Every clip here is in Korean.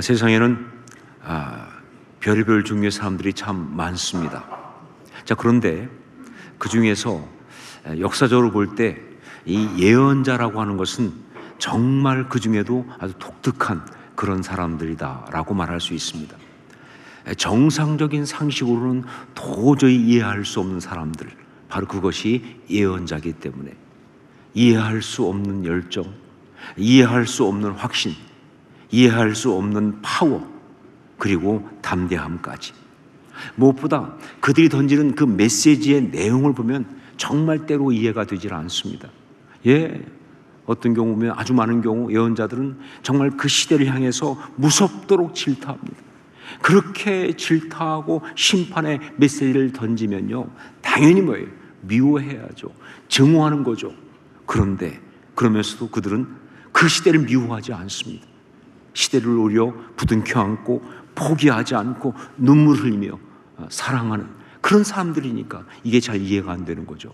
세상에는 별의별 종류의 사람들이 참 많습니다. 자, 그런데 그 중에서 역사적으로 볼 때 이 예언자라고 하는 것은 정말 그 중에도 아주 독특한 그런 사람들이다라고 말할 수 있습니다. 정상적인 상식으로는 도저히 이해할 수 없는 사람들, 바로 그것이 예언자이기 때문에 이해할 수 없는 열정, 이해할 수 없는 확신, 이해할 수 없는 파워, 그리고 담대함까지. 무엇보다 그들이 던지는 그 메시지의 내용을 보면 정말 때로 이해가 되질 않습니다. 어떤 경우 보면 아주 많은 경우 예언자들은 정말 그 시대를 향해서 무섭도록 질타합니다. 그렇게 질타하고 심판의 메시지를 던지면요, 당연히 뭐예요? 미워해야죠. 증오하는 거죠. 그런데 그러면서도 그들은 그 시대를 미워하지 않습니다. 시대를 오히려 부둥켜 안고 포기하지 않고 눈물 흘리며 사랑하는 그런 사람들이니까 이게 잘 이해가 안 되는 거죠.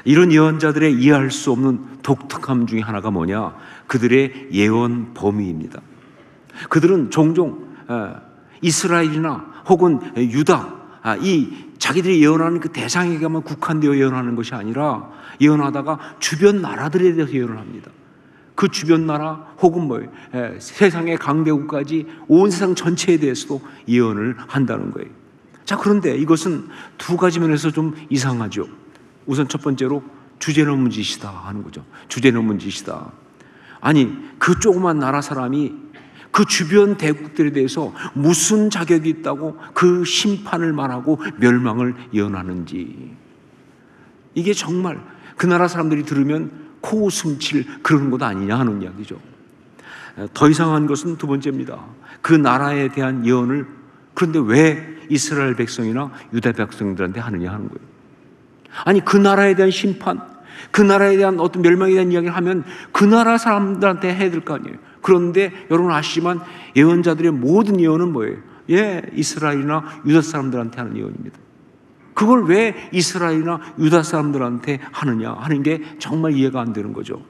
이런 예언자들의 이해할 수 없는 독특함 중에 하나가 뭐냐? 그들의 예언 범위입니다. 그들은 종종 이스라엘이나 혹은 유다, 이 자기들이 예언하는 그 대상에게만 국한되어 예언하는 것이 아니라 예언하다가 주변 나라들에 대해서 예언을 합니다. 그 주변 나라 혹은 세상의 강대국까지 온 세상 전체에 대해서도 예언을 한다는 거예요. 자, 그런데 이것은 두 가지 면에서 좀 이상하죠. 우선 첫 번째로 주제넘은 짓이다 하는 거죠. 주제넘은 짓이다. 아니, 그 조그만 나라 사람이 그 주변 대국들에 대해서 무슨 자격이 있다고 그 심판을 말하고 멸망을 예언하는지, 이게 정말 그 나라 사람들이 들으면 코웃음 칠 그런 것 아니냐 하는 이야기죠. 더 이상한 것은 두 번째입니다. 그 나라에 대한 예언을 그런데 왜 이스라엘 백성이나 유다 백성들한테 하느냐 하는 거예요. 아니, 그 나라에 대한 심판, 그 나라에 대한 어떤 멸망에 대한 이야기를 하면 그 나라 사람들한테 해야 될 거 아니에요. 그런데 여러분 아시지만 예언자들의 모든 예언은 뭐예요? 이스라엘이나 유다 사람들한테 하는 예언입니다. 그걸 왜 이스라엘이나 유다 사람들한테 하느냐 하는 게 정말 이해가 안 되는 거죠.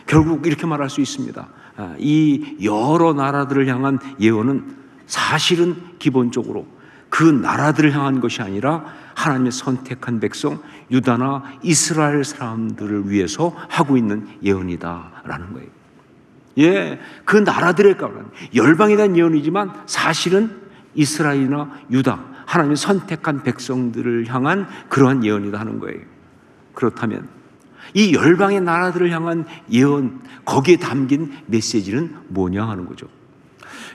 결국 이렇게 말할 수 있습니다. 이 여러 나라들을 향한 예언은 사실은 기본적으로 그 나라들을 향한 것이 아니라 하나님의 선택한 백성 유다나 이스라엘 사람들을 위해서 하고 있는 예언이다라는 거예요. 그 나라들에 관한 열방에 대한 예언이지만 사실은 이스라엘이나 유다, 하나님의 선택한 백성들을 향한 그러한 예언이다 하는 거예요. 그렇다면 이 열방의 나라들을 향한 예언, 거기에 담긴 메시지는 뭐냐 하는 거죠.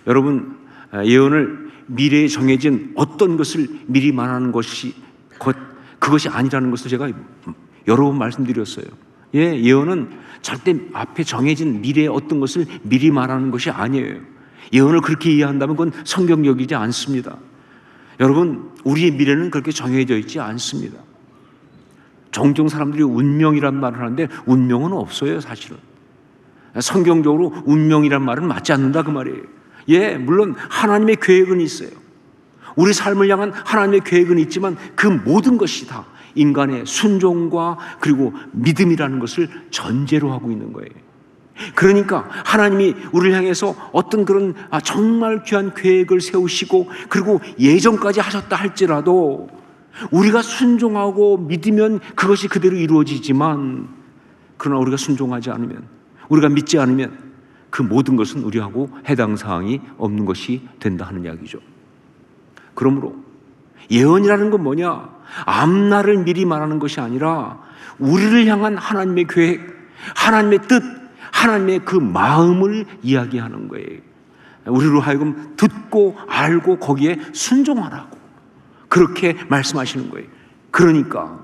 여러분, 예언을 미래에 정해진 어떤 것을 미리 말하는 것이 그것이 아니라는 것을 제가 여러 번 말씀드렸어요. 예언은 절대 앞에 정해진 미래의 어떤 것을 미리 말하는 것이 아니에요. 예언을 그렇게 이해한다면 그건 성경적이지 않습니다. 여러분, 우리의 미래는 그렇게 정해져 있지 않습니다. 종종 사람들이 운명이란 말을 하는데 운명은 없어요, 사실은. 성경적으로 운명이란 말은 맞지 않는다 그 말이에요. 물론 하나님의 계획은 있어요. 우리 삶을 향한 하나님의 계획은 있지만 그 모든 것이 다 인간의 순종과 그리고 믿음이라는 것을 전제로 하고 있는 거예요. 그러니까 하나님이 우리를 향해서 어떤 그런 정말 귀한 계획을 세우시고 그리고 예정까지 하셨다 할지라도 우리가 순종하고 믿으면 그것이 그대로 이루어지지만, 그러나 우리가 순종하지 않으면, 우리가 믿지 않으면 그 모든 것은 우리하고 해당 사항이 없는 것이 된다 하는 이야기죠. 그러므로 예언이라는 건 뭐냐? 앞날을 미리 말하는 것이 아니라 우리를 향한 하나님의 계획, 하나님의 뜻, 하나님의 그 마음을 이야기하는 거예요. 우리로 하여금 듣고 알고 거기에 순종하라고 그렇게 말씀하시는 거예요. 그러니까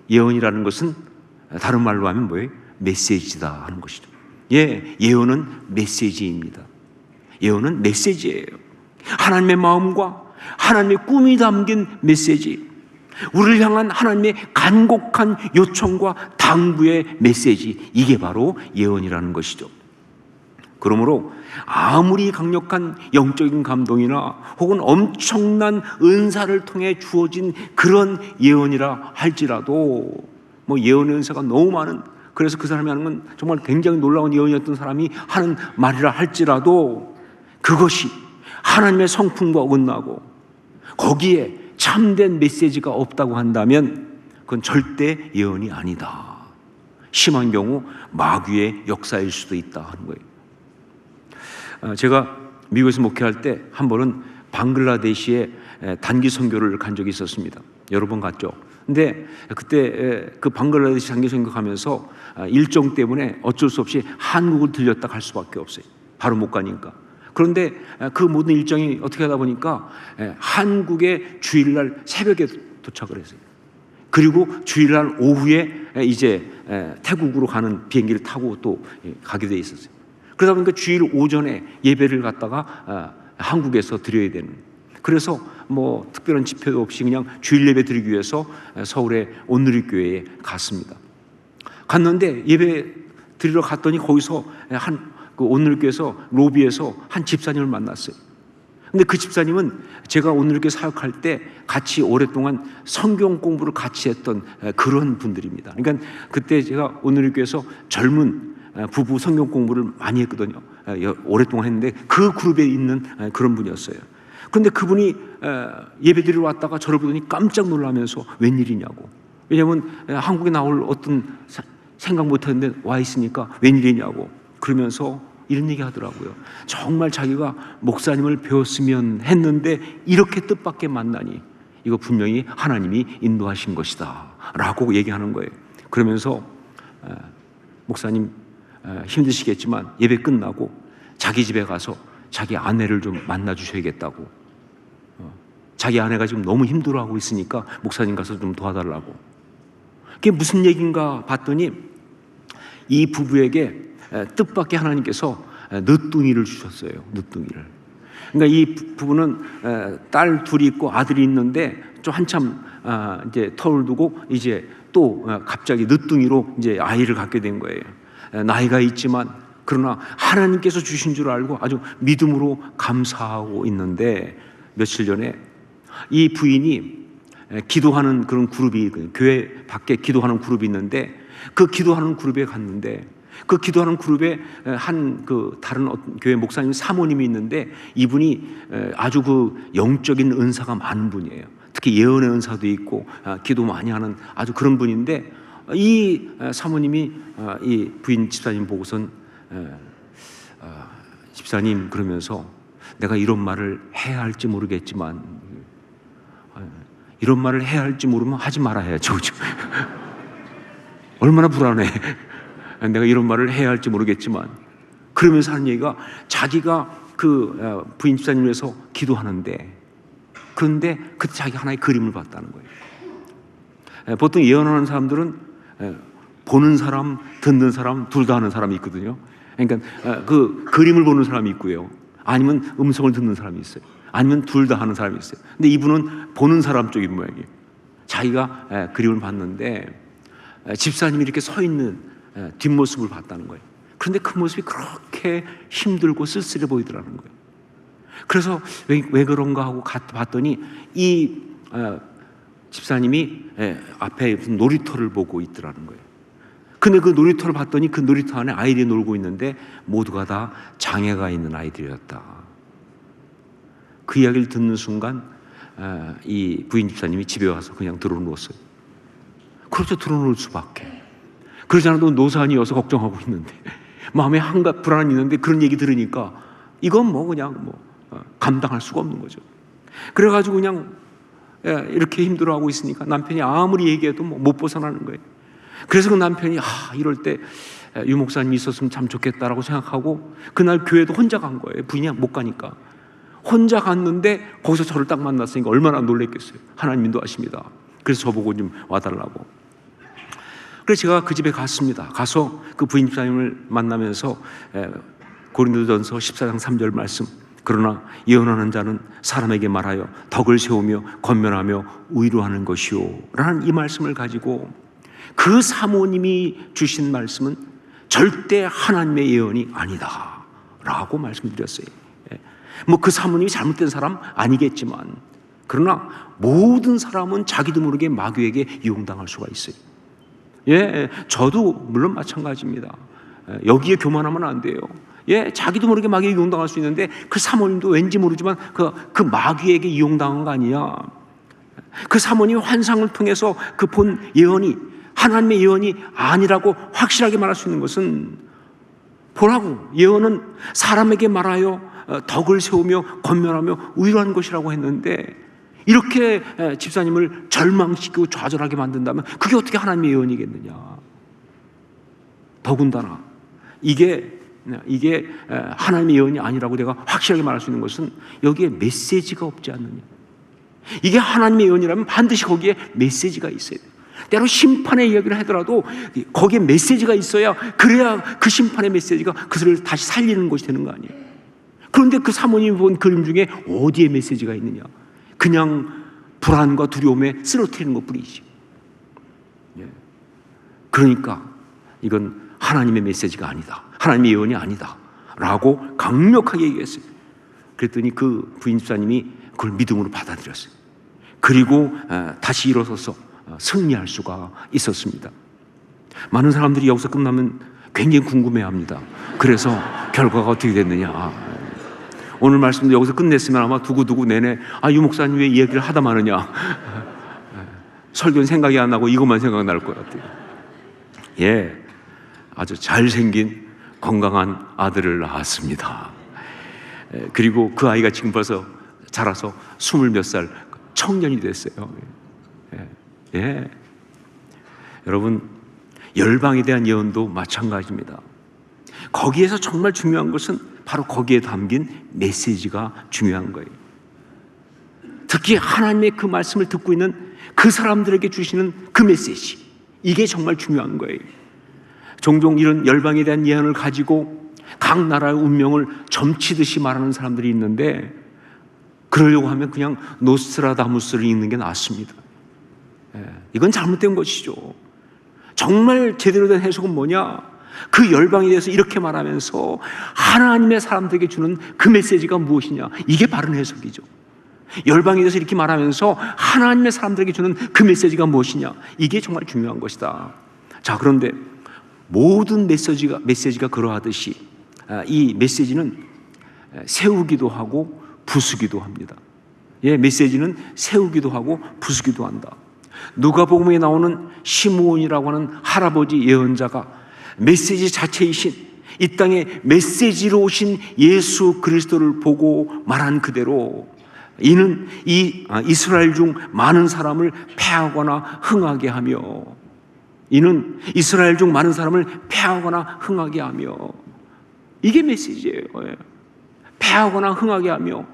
예언이라는 것은 다른 말로 하면 뭐예요? 메시지다 하는 것이죠. 예언은 메시지입니다. 예언은 메시지예요. 하나님의 마음과 하나님의 꿈이 담긴 메시지, 우리를 향한 하나님의 간곡한 요청과 당부의 메시지, 이게 바로 예언이라는 것이죠. 그러므로 아무리 강력한 영적인 감동이나 혹은 엄청난 은사를 통해 주어진 그런 예언이라 할지라도, 예언의 은사가 너무 많은, 그래서 그 사람이 하는 건 정말 굉장히 놀라운 예언이었던 사람이 하는 말이라 할지라도 그것이 하나님의 성품과 어긋나고 거기에 참된 메시지가 없다고 한다면 그건 절대 예언이 아니다. 심한 경우 마귀의 역사일 수도 있다 하는 거예요. 제가 미국에서 목회할 때 한 번은 방글라데시에 단기 선교를 간 적이 있었습니다. 여러 번 갔죠. 근데 그때 그 방글라데시 단기 선교 가면서 일정 때문에 어쩔 수 없이 한국을 들렸다 갈 수밖에 없어요. 바로 못 가니까. 그런데 그 모든 일정이 어떻게 하다 보니까 한국의 주일날 새벽에 도착을 했어요. 그리고 주일날 오후에 이제 태국으로 가는 비행기를 타고 또 가게 돼 있었어요. 그러다 보니까 주일 오전에 예배를 갖다가 한국에서 드려야 되는. 그래서 뭐 특별한 집회도 없이 그냥 주일 예배 드리기 위해서 서울의 온누리교회에 갔습니다. 갔는데 예배 드리러 갔더니 거기서 그 온누리교회에서 로비에서 한 집사님을 만났어요. 근데 그 집사님은 제가 온누리교회 사역할 때 같이 오랫동안 성경 공부를 같이 했던 그런 분들입니다. 그러니까 그때 제가 온누리교회에서 젊은 부부 성경 공부를 많이 했거든요. 오랫동안 했는데 그 그룹에 있는 그런 분이었어요. 그런데 그분이 예배 드리러 왔다가 저를 보더니 깜짝 놀라면서 웬일이냐고. 왜냐하면 한국에 나올 어떤 생각 못했는데 와 있으니까 웬일이냐고 그러면서 이런 얘기 하더라고요. 정말 자기가 목사님을 배웠으면 했는데 이렇게 뜻밖의 만나니 이거 분명히 하나님이 인도하신 것이다 라고 얘기하는 거예요. 그러면서 목사님 힘드시겠지만 예배 끝나고 자기 집에 가서 자기 아내를 좀 만나 주셔야겠다고. 자기 아내가 지금 너무 힘들어하고 있으니까 목사님 가서 좀 도와달라고. 그게 무슨 얘기인가 봤더니 이 부부에게 뜻밖의 하나님께서 늦둥이를 주셨어요. 늦둥이를. 그러니까 이 부부는 딸 둘이 있고 아들이 있는데 좀 한참 이제 터울 두고 이제 또 갑자기 늦둥이로 이제 아이를 갖게 된 거예요. 나이가 있지만 그러나 하나님께서 주신 줄 알고 아주 믿음으로 감사하고 있는데 며칠 전에 이 부인이 기도하는 그런 그룹이 교회 밖에 기도하는 그룹이 있는데 그 기도하는 그룹에 갔는데 그 기도하는 그룹에 한 그 다른 교회 목사님 사모님이 있는데 이분이 아주 그 영적인 은사가 많은 분이에요. 특히 예언의 은사도 있고 기도 많이 하는 아주 그런 분인데 이 사모님이 이 부인 집사님 보고선 집사님 그러면서 내가 이런 말을 해야 할지 모르겠지만 이런 말을 해야 할지 모르면 하지 말아야죠. 얼마나 불안해. 내가 이런 말을 해야 할지 모르겠지만 그러면서 하는 얘기가 자기가 그 부인 집사님을 위해서 기도하는데 그런데 그때 자기가 하나의 그림을 봤다는 거예요. 보통 예언하는 사람들은 보는 사람, 듣는 사람 둘 다 하는 사람이 있거든요. 그러니까 그 그림을 보는 사람이 있고요. 아니면 음성을 듣는 사람이 있어요. 아니면 둘 다 하는 사람이 있어요. 근데 이분은 보는 사람 쪽인 모양이에요. 자기가 그림을 봤는데 집사님이 이렇게 서 있는 뒷모습을 봤다는 거예요. 그런데 그 모습이 그렇게 힘들고 쓸쓸해 보이더라는 거예요. 그래서 왜 그런가 하고 봤더니 이 집사님이 앞에 무슨 놀이터를 보고 있더라는 거예요. 근데 그 놀이터를 봤더니 그 놀이터 안에 아이들이 놀고 있는데 모두가 다 장애가 있는 아이들이었다. 그 이야기를 듣는 순간 이 부인 집사님이 집에 와서 그냥 들어누웠어요. 그렇죠. 들어놓을 수밖에. 그러지 않아도 노산이어서 걱정하고 있는데 마음에 한가 불안이 있는데 그런 얘기 들으니까 이건 뭐 그냥 감당할 수가 없는 거죠. 그래가지고 그냥 이렇게 힘들어하고 있으니까 남편이 아무리 얘기해도 못 벗어나는 거예요. 그래서 그 남편이 이럴 때 유 목사님이 있었으면 참 좋겠다라고 생각하고 그날 교회도 혼자 간 거예요. 부인이 못 가니까 혼자 갔는데 거기서 저를 딱 만났으니까 얼마나 놀랬겠어요. 하나님 인도하십니다. 그래서 저보고 좀 와달라고. 그래서 제가 그 집에 갔습니다. 가서 그 부인 집사님을 만나면서 고린도전서 14장 3절 말씀, 그러나 예언하는 자는 사람에게 말하여 덕을 세우며 권면하며 위로하는 것이요 라는 이 말씀을 가지고 그 사모님이 주신 말씀은 절대 하나님의 예언이 아니다 라고 말씀드렸어요. 뭐 그 사모님이 잘못된 사람 아니겠지만 그러나 모든 사람은 자기도 모르게 마귀에게 이용당할 수가 있어요. 저도 물론 마찬가지입니다. 여기에 교만하면 안 돼요. 예, 자기도 모르게 마귀에게 이용당할 수 있는데 그 사모님도 왠지 모르지만 그 마귀에게 이용당한 거 아니냐. 그 사모님 환상을 통해서 그 본 예언이 하나님의 예언이 아니라고 확실하게 말할 수 있는 것은 보라고, 예언은 사람에게 말하여 덕을 세우며 권면하며 위로하는 것이라고 했는데 이렇게 집사님을 절망시키고 좌절하게 만든다면 그게 어떻게 하나님의 예언이겠느냐. 더군다나 이게 하나님의 예언이 아니라고 내가 확실하게 말할 수 있는 것은 여기에 메시지가 없지 않느냐. 이게 하나님의 예언이라면 반드시 거기에 메시지가 있어야 돼요. 때로 심판의 이야기를 하더라도 거기에 메시지가 있어야, 그래야 그 심판의 메시지가 그들을 다시 살리는 것이 되는 거 아니에요. 그런데 그 사모님이 본 그림 중에 어디에 메시지가 있느냐. 그냥 불안과 두려움에 쓰러뜨리는 것뿐이지. 그러니까 이건 하나님의 메시지가 아니다, 하나님의 예언이 아니다 라고 강력하게 얘기했어요. 그랬더니 그 부인 집사님이 그걸 믿음으로 받아들였어요. 그리고 다시 일어서서 승리할 수가 있었습니다. 많은 사람들이 여기서 끝나면 굉장히 궁금해합니다. 그래서 결과가 어떻게 됐느냐. 오늘 말씀도 여기서 끝냈으면 아마 두고두고 내내 유 목사님 왜 이야기를 하다 마느냐, 설교는 생각이 안 나고 이것만 생각날 것 같아요. 예, 아주 잘생긴 건강한 아들을 낳았습니다. 그리고 그 아이가 지금 벌써 자라서 20몇 살 청년이 됐어요. 예. 여러분, 열방에 대한 예언도 마찬가지입니다. 거기에서 정말 중요한 것은 바로 거기에 담긴 메시지가 중요한 거예요. 특히 하나님의 그 말씀을 듣고 있는 그 사람들에게 주시는 그 메시지, 이게 정말 중요한 거예요. 종종 이런 열방에 대한 예언을 가지고 각 나라의 운명을 점치듯이 말하는 사람들이 있는데, 그러려고 하면 그냥 노스트라다무스를 읽는 게 낫습니다. 이건 잘못된 것이죠. 정말 제대로 된 해석은 뭐냐? 그 열방에 대해서 이렇게 말하면서 하나님의 사람들에게 주는 그 메시지가 무엇이냐? 이게 바른 해석이죠. 열방에 대해서 이렇게 말하면서 하나님의 사람들에게 주는 그 메시지가 무엇이냐? 이게 정말 중요한 것이다. 자, 그런데 모든 메시지가 그러하듯이 이 메시지는 세우기도 하고 부수기도 합니다. 예, 메시지는 세우기도 하고 부수기도 한다. 누가복음에 나오는 시므온이라고 하는 할아버지 예언자가 메시지 자체이신, 이 땅에 메시지로 오신 예수 그리스도를 보고 말한 그대로 이는 이스라엘 중 많은 사람을 패하거나 흥하게 하며, 이는 이스라엘 중 많은 사람을 패하거나 흥하게 하며, 이게 메시지예요. 패하거나 흥하게 하며,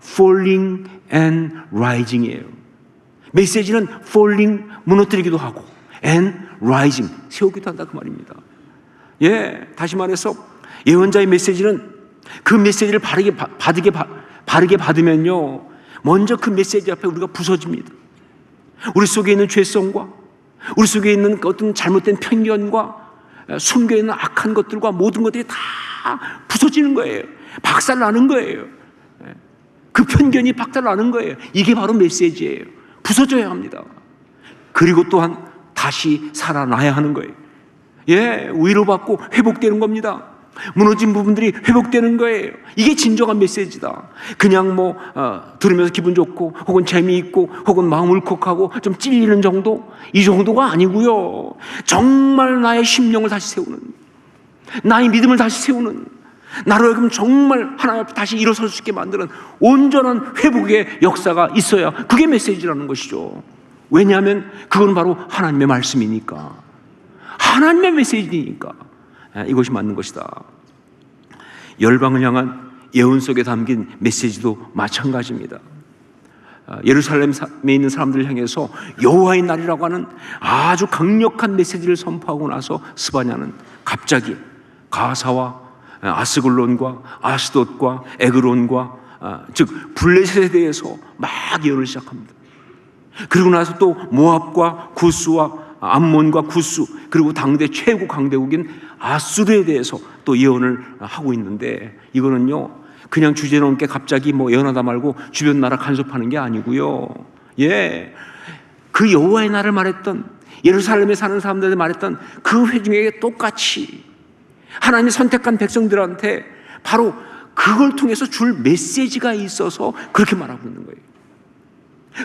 falling and rising이에요. 메시지는 falling, 무너뜨리기도 하고, and rising, 세우기도 한다, 그 말입니다. 예, 다시 말해서 예언자의 메시지는 그 메시지를 바르게 받으면요, 먼저 그 메시지 앞에 우리가 부서집니다. 우리 속에 있는 죄성과 우리 속에 있는 어떤 잘못된 편견과 숨겨있는 악한 것들과 모든 것들이 다 부서지는 거예요. 박살나는 거예요. 그 편견이 박살나는 거예요. 이게 바로 메시지예요. 부서져야 합니다. 그리고 또한 다시 살아나야 하는 거예요. 예, 위로받고 회복되는 겁니다. 무너진 부분들이 회복되는 거예요. 이게 진정한 메시지다. 그냥 들으면서 기분 좋고 혹은 재미있고 혹은 마음 울컥하고 좀 찔리는 정도, 이 정도가 아니고요. 정말 나의 심령을 다시 세우는, 나의 믿음을 다시 세우는, 나로 하여금 정말 하나님 앞에 다시 일어설 수 있게 만드는 온전한 회복의 역사가 있어야 그게 메시지라는 것이죠. 왜냐하면 그건 바로 하나님의 말씀이니까, 하나님의 메시지니까 이것이 맞는 것이다. 열방을 향한 예언 속에 담긴 메시지도 마찬가지입니다. 예루살렘에 있는 사람들을 향해서 여호와의 날이라고 하는 아주 강력한 메시지를 선포하고 나서 스바냐는 갑자기 가사와 아스글론과 아스돗과 에그론과 즉 블레셋에 대해서 막 예언을 시작합니다. 그리고 나서 또 모압과 구스와 암몬과 구스, 그리고 당대 최고 강대국인 아수르에 대해서 또 예언을 하고 있는데, 이거는요 그냥 주제넘게 갑자기 예언하다 말고 주변 나라 간섭하는 게 아니고요. 예, 그 여호와의 날을 말했던, 예루살렘에 사는 사람들한테 말했던 그 회중에게 똑같이 하나님이 선택한 백성들한테 바로 그걸 통해서 줄 메시지가 있어서 그렇게 말하고 있는 거예요.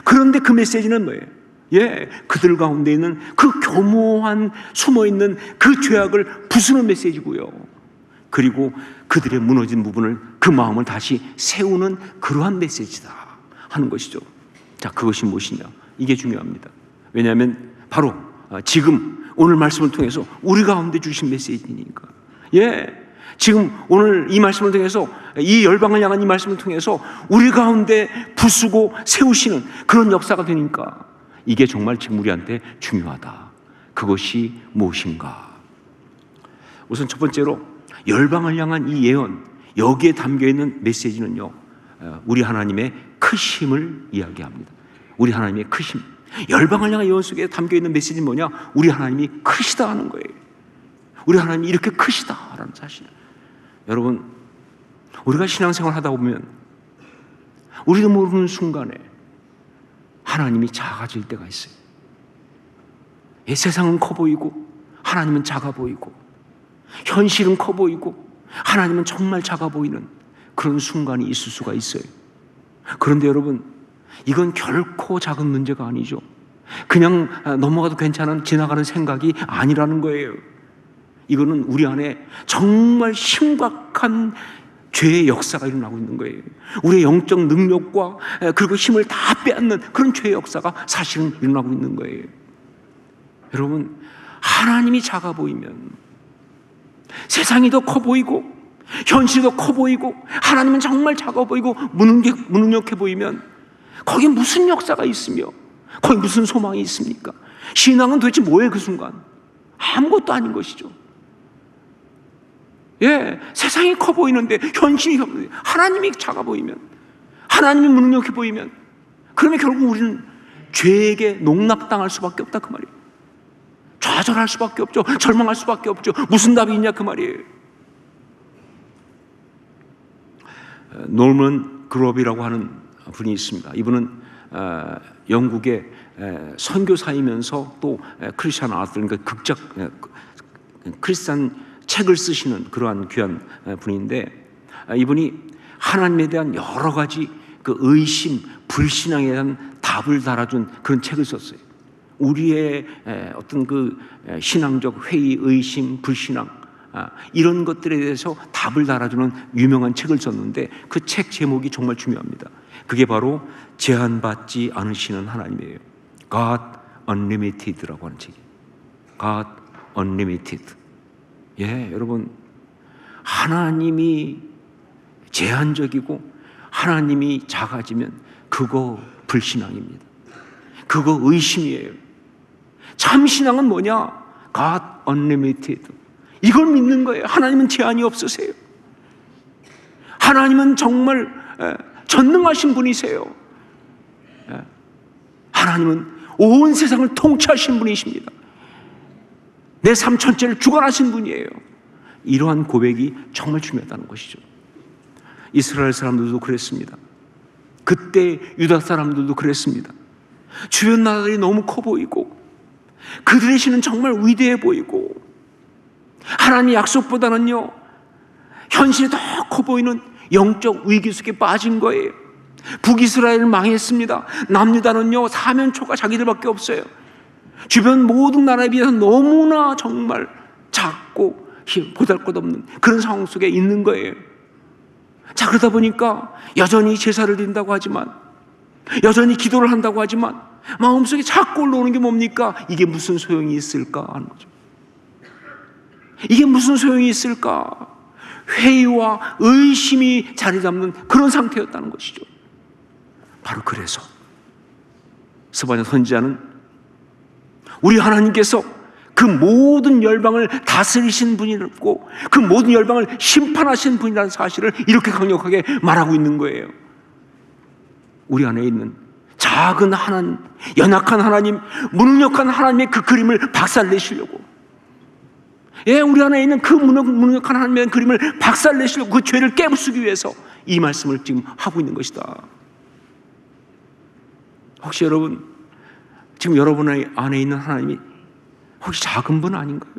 그런데 그 메시지는 뭐예요? 그들 가운데 있는 그 교모한 숨어있는 그 죄악을 부수는 메시지고요. 그리고 그들의 무너진 부분을, 그 마음을 다시 세우는 그러한 메시지다 하는 것이죠. 자, 그것이 무엇이냐? 이게 중요합니다. 왜냐하면 바로 지금 오늘 말씀을 통해서 우리 가운데 주신 메시지니까. 지금 오늘 이 말씀을 통해서, 이 열방을 향한 이 말씀을 통해서 우리 가운데 부수고 세우시는 그런 역사가 되니까 이게 정말 지금 우리한테 중요하다. 그것이 무엇인가? 우선 첫 번째로 열방을 향한 이 예언, 여기에 담겨있는 메시지는요, 우리 하나님의 크심을 이야기합니다. 우리 하나님의 크심. 열방을 향한 예언 속에 담겨있는 메시지는 뭐냐? 우리 하나님이 크시다 하는 거예요. 우리 하나님이 이렇게 크시다라는 사실. 여러분, 우리가 신앙생활 하다 보면 우리도 모르는 순간에 하나님이 작아질 때가 있어요. 세상은 커 보이고 하나님은 작아 보이고, 현실은 커 보이고 하나님은 정말 작아 보이는 그런 순간이 있을 수가 있어요. 그런데 여러분, 이건 결코 작은 문제가 아니죠. 그냥 넘어가도 괜찮은 지나가는 생각이 아니라는 거예요. 이거는 우리 안에 정말 심각한 죄의 역사가 일어나고 있는 거예요. 우리의 영적 능력과 그리고 힘을 다 빼앗는 그런 죄의 역사가 사실은 일어나고 있는 거예요. 여러분, 하나님이 작아 보이면, 세상이 더 커 보이고 현실이 더 커 보이고 하나님은 정말 작아 보이고 무능력해 보이면 거기에 무슨 역사가 있으며 거기 무슨 소망이 있습니까? 신앙은 도대체 뭐예요? 그 순간 아무것도 아닌 것이죠. 세상이 커 보이는데, 현실이 커 보이는데, 하나님이 작아 보이면, 하나님이 무능력해 보이면, 그러면 결국 우리는 죄에게 농락당할 수밖에 없다 그 말이에요. 좌절할 수밖에 없죠. 절망할 수밖에 없죠. 무슨 답이 있냐 그 말이에요. 노먼 그롭이라고 하는 분이 있습니다. 이분은 영국의 선교사이면서 또 크리스찬 아트, 그러니까 극작 크리스찬 책을 쓰시는 그러한 귀한 분인데, 이분이 하나님에 대한 여러 가지 그 의심, 불신앙에 대한 답을 달아준 그런 책을 썼어요. 우리의 어떤 그 신앙적 회의, 의심, 불신앙, 이런 것들에 대해서 답을 달아주는 유명한 책을 썼는데, 그 책 제목이 정말 중요합니다. 그게 바로 제한받지 않으시는 하나님이에요. God Unlimited라고 하는 책이에요. God Unlimited. 여러분, 하나님이 제한적이고 하나님이 작아지면 그거 불신앙입니다. 그거 의심이에요. 참 신앙은 뭐냐? God Unlimited. 이걸 믿는 거예요. 하나님은 제한이 없으세요. 하나님은 정말 전능하신 분이세요. 하나님은 온 세상을 통치하신 분이십니다. 내 삶 전체를 주관하신 분이에요. 이러한 고백이 정말 중요하다는 것이죠. 이스라엘 사람들도 그랬습니다. 그때 유다 사람들도 그랬습니다. 주변 나라들이 너무 커 보이고 그들의 신은 정말 위대해 보이고 하나님의 약속보다는요, 현실이 더 커 보이는 영적 위기 속에 빠진 거예요. 북이스라엘은 망했습니다. 남유다는요, 사면초가 자기들밖에 없어요. 주변 모든 나라에 비해서 너무나 정말 작고 보잘것없는 그런 상황 속에 있는 거예요. 자, 그러다 보니까 여전히 제사를 드린다고 하지만, 여전히 기도를 한다고 하지만 마음속에 자꾸 올라오는 게 뭡니까? 이게 무슨 소용이 있을까 하는 거죠. 이게 무슨 소용이 있을까? 회의와 의심이 자리 잡는 그런 상태였다는 것이죠. 바로 그래서 스바냐 선지자는 우리 하나님께서 그 모든 열방을 다스리신 분이고 그 모든 열방을 심판하신 분이라는 사실을 이렇게 강력하게 말하고 있는 거예요. 우리 안에 있는 작은 하나님, 연약한 하나님, 무능력한 하나님의 그 그림을 박살내시려고, 우리 안에 있는 그 무능력한 하나님의 그림을 박살내시려고, 그 죄를 깨부수기 위해서 이 말씀을 지금 하고 있는 것이다. 혹시 여러분, 지금 여러분 안에 있는 하나님이 혹시 작은 분 아닌가요?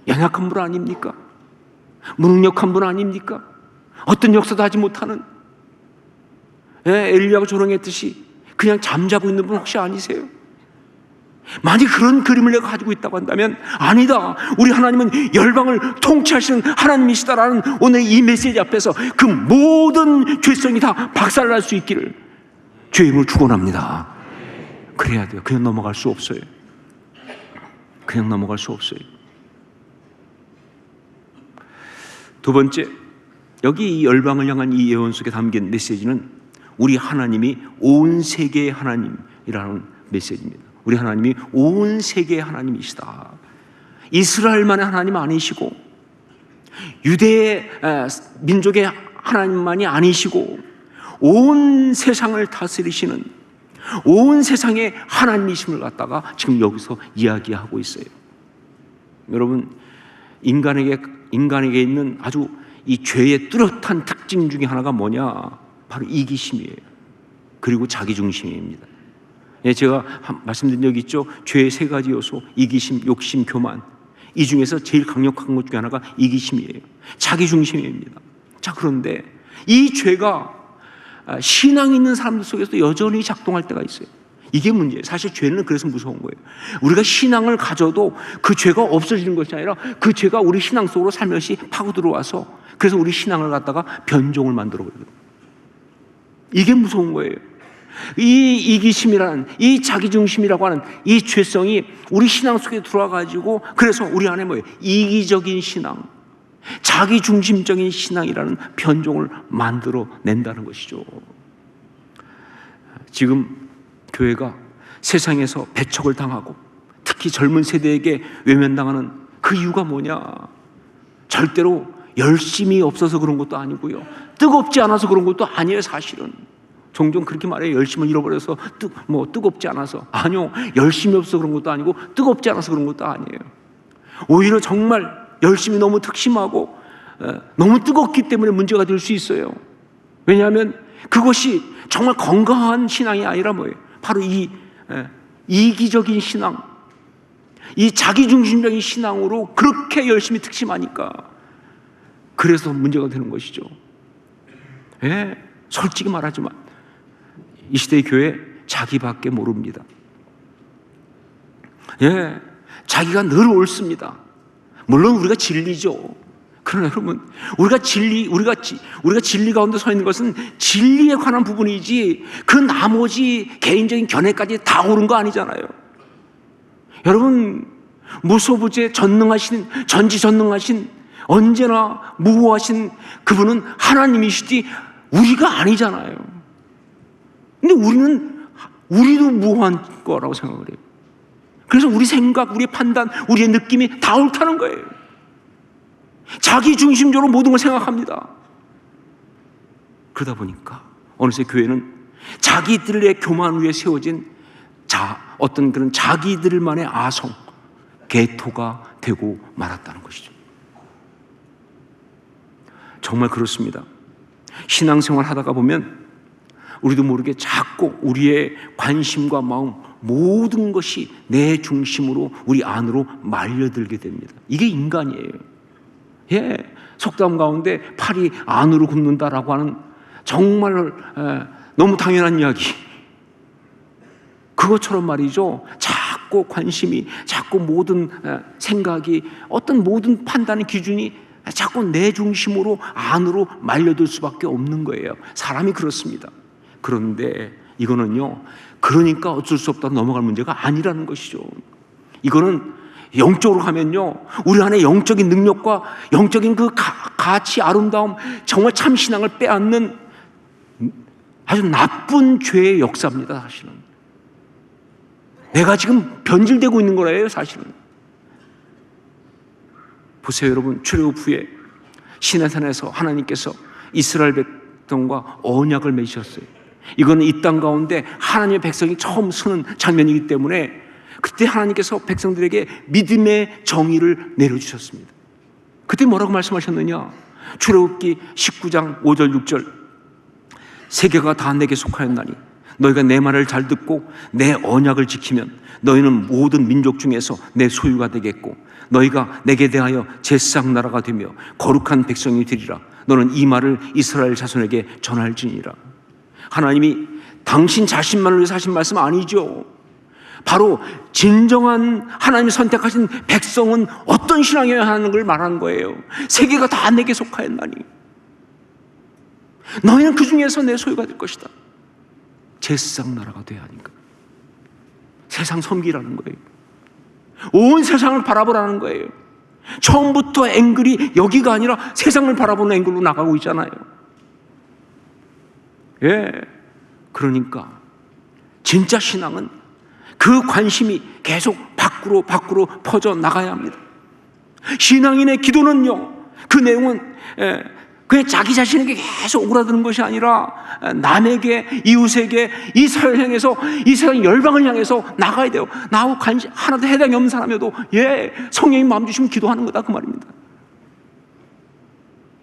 연약한 분 아닙니까? 무능력한 분 아닙니까? 어떤 역사도 하지 못하는, 엘리야가 조롱했듯이 그냥 잠자고 있는 분 혹시 아니세요? 만약 그런 그림을 내가 가지고 있다고 한다면, 아니다, 우리 하나님은 열방을 통치하시는 하나님이시다라는 오늘 이 메시지 앞에서 그 모든 죄성이 다 박살날 수 있기를 주의 이름으로 축원합니다. 그래야 돼요. 그냥 넘어갈 수 없어요. 그냥 넘어갈 수 없어요. 두 번째, 여기 이 열방을 향한 이 예언 속에 담긴 메시지는 우리 하나님이 온 세계의 하나님이라는 메시지입니다. 우리 하나님이 온 세계의 하나님이시다. 이스라엘만의 하나님 아니시고, 유대의 민족의 하나님만이 아니시고, 온 세상을 다스리시는 온 세상의 하나님이심을 갖다가 지금 여기서 이야기하고 있어요. 여러분, 인간에게 있는 아주 이 죄의 뚜렷한 특징 중에 하나가 뭐냐? 바로 이기심이에요. 그리고 자기중심입니다. 제가 말씀드린 적이 있죠. 죄의 세 가지 요소, 이기심, 욕심, 교만. 이 중에서 제일 강력한 것 중에 하나가 이기심이에요. 자기중심입니다. 자, 그런데 이 죄가 신앙이 있는 사람들 속에서 여전히 작동할 때가 있어요. 이게 문제예요. 사실 죄는 그래서 무서운 거예요. 우리가 신앙을 가져도 그 죄가 없어지는 것이 아니라 그 죄가 우리 신앙 속으로 살며시 파고 들어와서, 그래서 우리 신앙을 갖다가 변종을 만들어버려요. 이게 무서운 거예요. 이 이기심이라는, 이 자기중심이라고 하는 이 죄성이 우리 신앙 속에 들어와가지고, 그래서 우리 안에 뭐예요? 이기적인 신앙, 자기중심적인 신앙이라는 변종을 만들어낸다는 것이죠. 지금 교회가 세상에서 배척을 당하고 특히 젊은 세대에게 외면당하는 그 이유가 뭐냐? 절대로 열심이 없어서 그런 것도 아니고요, 뜨겁지 않아서 그런 것도 아니에요. 사실은 종종 그렇게 말해요. 열심을 잃어버려서 뜨겁지 않아서. 아니요, 열심이 없어서 그런 것도 아니고 뜨겁지 않아서 그런 것도 아니에요. 오히려 정말 열심이 너무 특심하고 너무 뜨겁기 때문에 문제가 될 수 있어요. 왜냐하면 그것이 정말 건강한 신앙이 아니라 뭐예요? 바로 이 이기적인 신앙, 이 자기중심적인 신앙으로 그렇게 열심히 특심하니까 그래서 문제가 되는 것이죠. 솔직히 말하지만 이 시대의 교회 자기밖에 모릅니다. 자기가 늘 옳습니다. 물론 우리가 진리죠. 그러나 여러분, 우리가 진리 가운데 서 있는 것은 진리에 관한 부분이지 그 나머지 개인적인 견해까지 다 옳은 거 아니잖아요. 여러분, 무소부재 전지전능하신 언제나 무호하신 그분은 하나님이시지 우리가 아니잖아요. 근데 우리도 무호한 거라고 생각을 해요. 그래서 우리 생각, 우리 판단, 우리의 느낌이 다 옳다는 거예요. 자기 중심적으로 모든 걸 생각합니다. 그러다 보니까 어느새 교회는 자기들의 교만 위에 세워진 어떤 그런 자기들만의 아성, 개토가 되고 말았다는 것이죠. 정말 그렇습니다. 신앙생활 하다가 보면 우리도 모르게 자꾸 우리의 관심과 마음, 모든 것이 내 중심으로 우리 안으로 말려들게 됩니다. 이게 인간이에요. 속담 가운데 팔이 안으로 굽는다라고 하는 정말 너무 당연한 이야기, 그것처럼 말이죠. 자꾸 관심이, 자꾸 모든 생각이, 어떤 모든 판단의 기준이 자꾸 내 중심으로 안으로 말려들 수밖에 없는 거예요. 사람이 그렇습니다. 그런데 이거는요, 그러니까 어쩔 수 없다 넘어갈 문제가 아니라는 것이죠. 이거는 영적으로 가면요, 우리 안에 영적인 능력과 영적인 그 가치, 아름다움, 정말 참 신앙을 빼앗는 아주 나쁜 죄의 역사입니다. 사실은 내가 지금 변질되고 있는 거예요. 사실은 보세요, 여러분. 출애굽 후에 시내산에서 하나님께서 이스라엘 백성과 언약을 맺으셨어요. 이거는 이 땅 가운데 하나님의 백성이 처음 서는 장면이기 때문에 그때 하나님께서 백성들에게 믿음의 정의를 내려주셨습니다. 그때 뭐라고 말씀하셨느냐? 출애굽기 19장 5절 6절, 세계가 다 내게 속하였나니 너희가 내 말을 잘 듣고 내 언약을 지키면 너희는 모든 민족 중에서 내 소유가 되겠고 너희가 내게 대하여 제사장 나라가 되며 거룩한 백성이 되리라. 너는 이 말을 이스라엘 자손에게 전할지니라. 하나님이 당신 자신만을 위해서 하신 말씀 아니죠. 바로 진정한 하나님이 선택하신 백성은 어떤 신앙이어야 하는 걸 말하는 거예요. 세계가 다 내게 속하였나니 너희는 그 중에서 내 소유가 될 것이다. 제사장 나라가 돼야 하니까. 세상 섬기라는 거예요. 온 세상을 바라보라는 거예요. 처음부터 앵글이 여기가 아니라 세상을 바라보는 앵글로 나가고 있잖아요. 예, 그러니까 진짜 신앙은 그 관심이 계속 밖으로 퍼져 나가야 합니다. 신앙인의 기도는요, 그 내용은 그냥 자기 자신에게 계속 오그라드는 것이 아니라 남에게, 이웃에게, 이 사회를 향해서, 이 세상 열방을 향해서 나가야 돼요. 나하고 관심 하나도 해당이 없는 사람이어도 성령이 마음 주시면 기도하는 거다, 그 말입니다.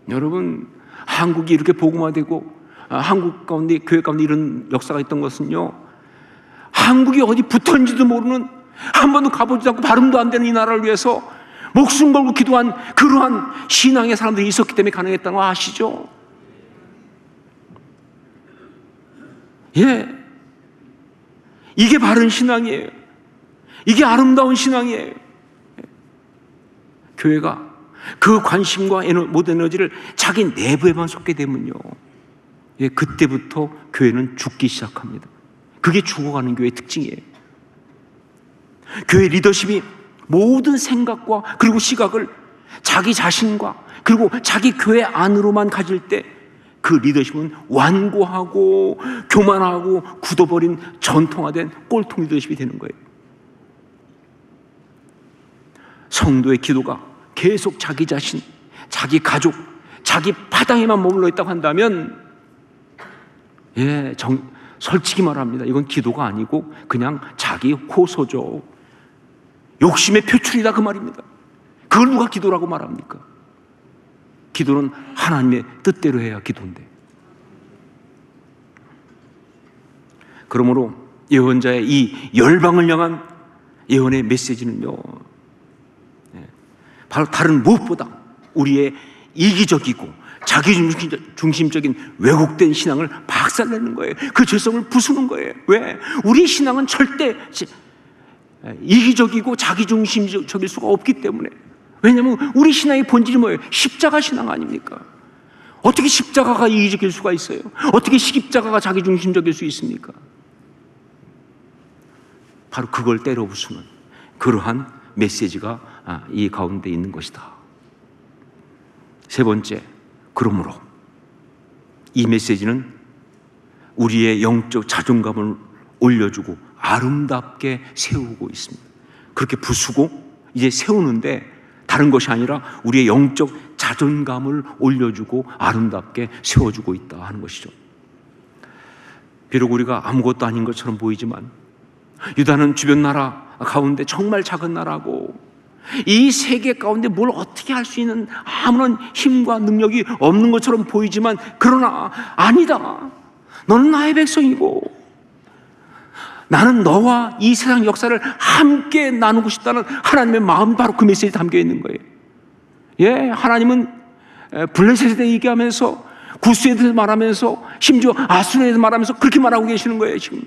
여러분, 한국이 이렇게 복음화되고 한국 가운데, 교회 가운데 이런 역사가 있던 것은요, 한국이 어디 붙었는지도 모르는, 한 번도 가보지도 않고 발음도 안 되는 이 나라를 위해서 목숨 걸고 기도한 그러한 신앙의 사람들이 있었기 때문에 가능했다는 거 아시죠? 예, 이게 바른 신앙이에요. 이게 아름다운 신앙이에요. 교회가 그 관심과 모든 에너지를 자기 내부에만 쏟게 되면요, 그때부터 교회는 죽기 시작합니다. 그게 죽어가는 교회의 특징이에요. 교회 리더십이 모든 생각과 그리고 시각을 자기 자신과 그리고 자기 교회 안으로만 가질 때 그 리더십은 완고하고 교만하고 굳어버린 전통화된 꼴통 리더십이 되는 거예요. 성도의 기도가 계속 자기 자신, 자기 가족, 자기 파당에만 머물러 있다고 한다면 솔직히 말합니다. 이건 기도가 아니고 그냥 자기 호소죠. 욕심의 표출이다, 그 말입니다. 그걸 누가 기도라고 말합니까? 기도는 하나님의 뜻대로 해야 기도인데. 그러므로 예언자의 이 열방을 향한 예언의 메시지는요, 바로 다른 무엇보다 우리의 이기적이고 자기 중심적인 왜곡된 신앙을 박살내는 거예요. 그 죄성을 부수는 거예요. 왜? 우리 신앙은 절대 이기적이고 자기 중심적일 수가 없기 때문에. 왜냐하면 우리 신앙의 본질이 뭐예요? 십자가 신앙 아닙니까? 어떻게 십자가가 이기적일 수가 있어요? 어떻게 십자가가 자기 중심적일 수 있습니까? 바로 그걸 때려 부수는 그러한 메시지가 이 가운데 있는 것이다. 세 번째, 그러므로 이 메시지는 우리의 영적 자존감을 올려주고 아름답게 세우고 있습니다. 그렇게 부수고 이제 세우는데 다른 것이 아니라 우리의 영적 자존감을 올려주고 아름답게 세워주고 있다 하는 것이죠. 비록 우리가 아무것도 아닌 것처럼 보이지만 유다는 주변 나라 가운데 정말 작은 나라고 이 세계 가운데 뭘 어떻게 할 수 있는 아무런 힘과 능력이 없는 것처럼 보이지만, 그러나 아니다. 너는 나의 백성이고 나는 너와 이 세상 역사를 함께 나누고 싶다는 하나님의 마음이 바로 그 메시지에 담겨 있는 거예요. 하나님은 블레셋에 대해 얘기하면서 구스에 대해서 말하면서 심지어 아수르에 대해서 말하면서 그렇게 말하고 계시는 거예요. 지금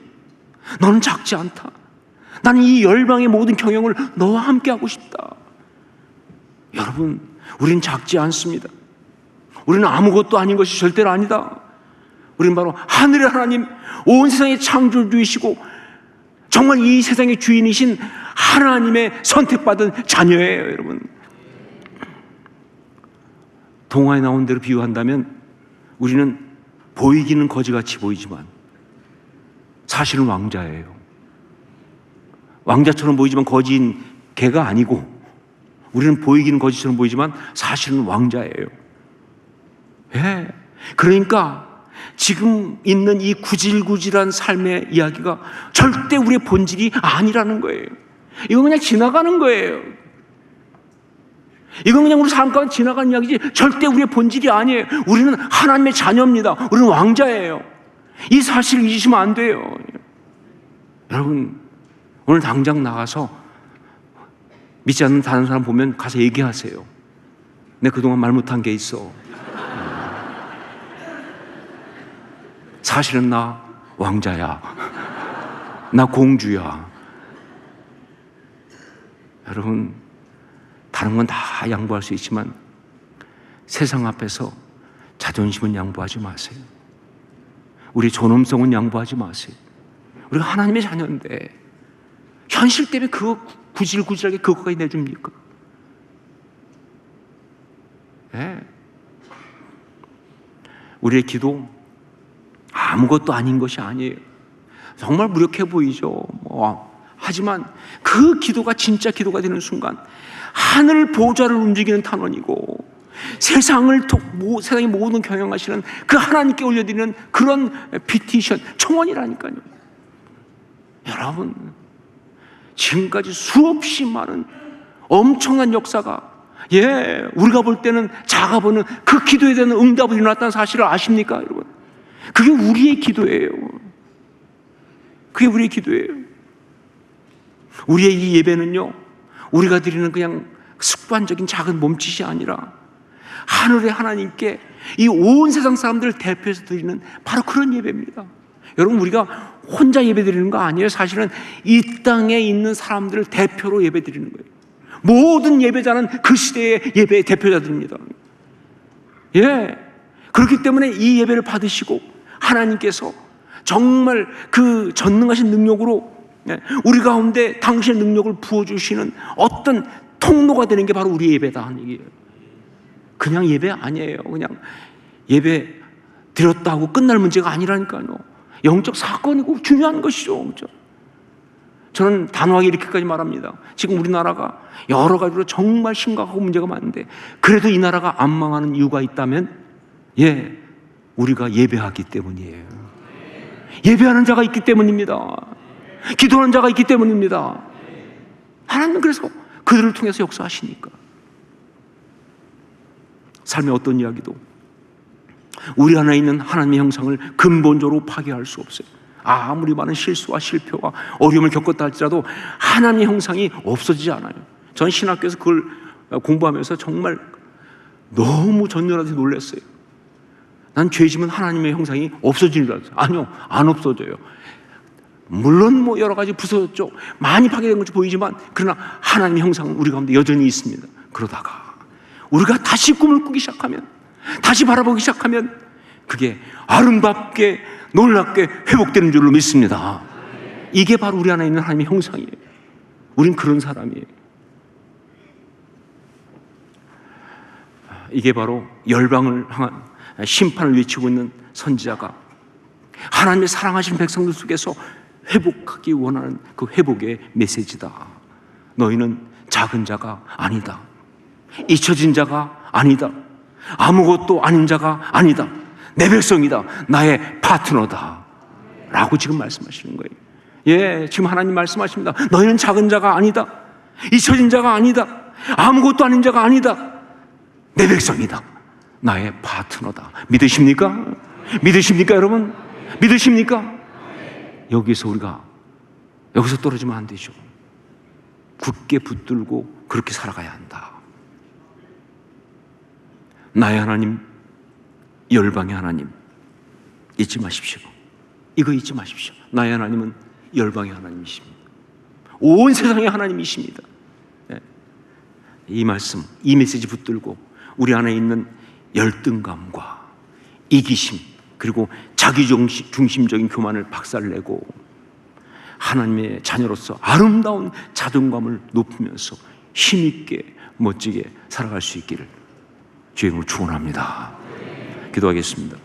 너는 작지 않다. 나는 이 열방의 모든 경영을 너와 함께 하고 싶다. 여러분, 우리는 작지 않습니다. 우리는 아무것도 아닌 것이 절대로 아니다. 우리는 바로 하늘의 하나님, 온 세상의 창조주이시고 정말 이 세상의 주인이신 하나님의 선택받은 자녀예요, 여러분. 동화에 나온 대로 비유한다면 우리는 보이기는 거지같이 보이지만 사실은 왕자예요. 왕자처럼 보이지만 거지인 개가 아니고, 우리는 보이기는 거지처럼 보이지만 사실은 왕자예요. 그러니까 지금 있는 이 구질구질한 삶의 이야기가 절대 우리의 본질이 아니라는 거예요. 이건 그냥 지나가는 거예요. 이건 그냥 우리 삶 가운데 지나가는 이야기지 절대 우리의 본질이 아니에요. 우리는 하나님의 자녀입니다. 우리는 왕자예요. 이 사실을 잊으시면 안 돼요. 여러분, 오늘 당장 나가서 믿지 않는 다른 사람 보면 가서 얘기하세요. 내가 그동안 말 못한 게 있어. 사실은 나 왕자야. 나 공주야. 여러분, 다른 건 다 양보할 수 있지만 세상 앞에서 자존심은 양보하지 마세요. 우리 존엄성은 양보하지 마세요. 우리가 하나님의 자녀인데 현실 때문에 그거 구질구질하게 그거까지 내줍니까? 네. 우리의 기도 아무것도 아닌 것이 아니에요. 정말 무력해 보이죠. 하지만 그 기도가 진짜 기도가 되는 순간 하늘 보좌를 움직이는 탄원이고 세상의 모든 경영하시는 그 하나님께 올려드리는 그런 피티션, 청원이라니까요. 여러분, 지금까지 수없이 많은 엄청난 역사가 우리가 볼 때는 작아 보는 그 기도에 대한 응답이 일어났다는 사실을 아십니까, 여러분? 그게 우리의 기도예요. 그게 우리의 기도예요. 우리의 이 예배는요, 우리가 드리는 그냥 습관적인 작은 몸짓이 아니라 하늘의 하나님께 이 온 세상 사람들을 대표해서 드리는 바로 그런 예배입니다. 여러분, 우리가 혼자 예배 드리는 거 아니에요. 사실은 이 땅에 있는 사람들을 대표로 예배 드리는 거예요. 모든 예배자는 그 시대의 예배의 대표자들입니다. 그렇기 때문에 이 예배를 받으시고 하나님께서 정말 그 전능하신 능력으로 우리 가운데 당신의 능력을 부어주시는 어떤 통로가 되는 게 바로 우리 예배다 하는 얘기예요. 그냥 예배 아니에요. 그냥 예배 드렸다 하고 끝날 문제가 아니라니까요. 영적 사건이고 중요한 것이죠. 그렇죠? 저는 단호하게 이렇게까지 말합니다. 지금 우리나라가 여러 가지로 정말 심각하고 문제가 많은데 그래도 이 나라가 안 망하는 이유가 있다면 우리가 예배하기 때문이에요. 예배하는 자가 있기 때문입니다. 기도하는 자가 있기 때문입니다. 하나님은 그래서 그들을 통해서 역사하시니까. 삶의 어떤 이야기도 우리 안에 있는 하나님의 형상을 근본적으로 파괴할 수 없어요. 아무리 많은 실수와 실패와 어려움을 겪었다 할지라도 하나님의 형상이 없어지지 않아요. 전 신학교에서 그걸 공부하면서 정말 너무 전율하게 놀랐어요. 난 죄지면 하나님의 형상이 없어지는 줄 알았어요. 아니요, 안 없어져요. 물론 여러 가지 부서졌죠. 많이 파괴된 것이 보이지만 그러나 하나님의 형상은 우리 가운데 여전히 있습니다. 그러다가 우리가 다시 꿈을 꾸기 시작하면, 다시 바라보기 시작하면 그게 아름답게 놀랍게 회복되는 줄로 믿습니다. 이게 바로 우리 안에 있는 하나님의 형상이에요. 우린 그런 사람이에요. 이게 바로 열방을 향한 심판을 외치고 있는 선지자가 하나님의 사랑하시는 백성들 속에서 회복하기 원하는 그 회복의 메시지다. 너희는 작은 자가 아니다. 잊혀진 자가 아니다. 아무것도 아닌 자가 아니다. 내 백성이다. 나의 파트너다. 라고 지금 말씀하시는 거예요. 지금 하나님 말씀하십니다. 너희는 작은 자가 아니다. 잊혀진 자가 아니다. 아무것도 아닌 자가 아니다. 내 백성이다. 나의 파트너다. 믿으십니까? 믿으십니까, 여러분? 믿으십니까? 여기서 떨어지면 안 되죠. 굳게 붙들고 그렇게 살아가야 한다. 나의 하나님, 열방의 하나님 잊지 마십시오. 이거 잊지 마십시오. 나의 하나님은 열방의 하나님이십니다. 온 세상의 하나님이십니다. 이 말씀, 이 메시지 붙들고 우리 안에 있는 열등감과 이기심 그리고 자기중심적인 교만을 박살내고 하나님의 자녀로서 아름다운 자존감을 높이면서 힘있게 멋지게 살아갈 수 있기를 주의 이름으로 축원합니다. 기도하겠습니다.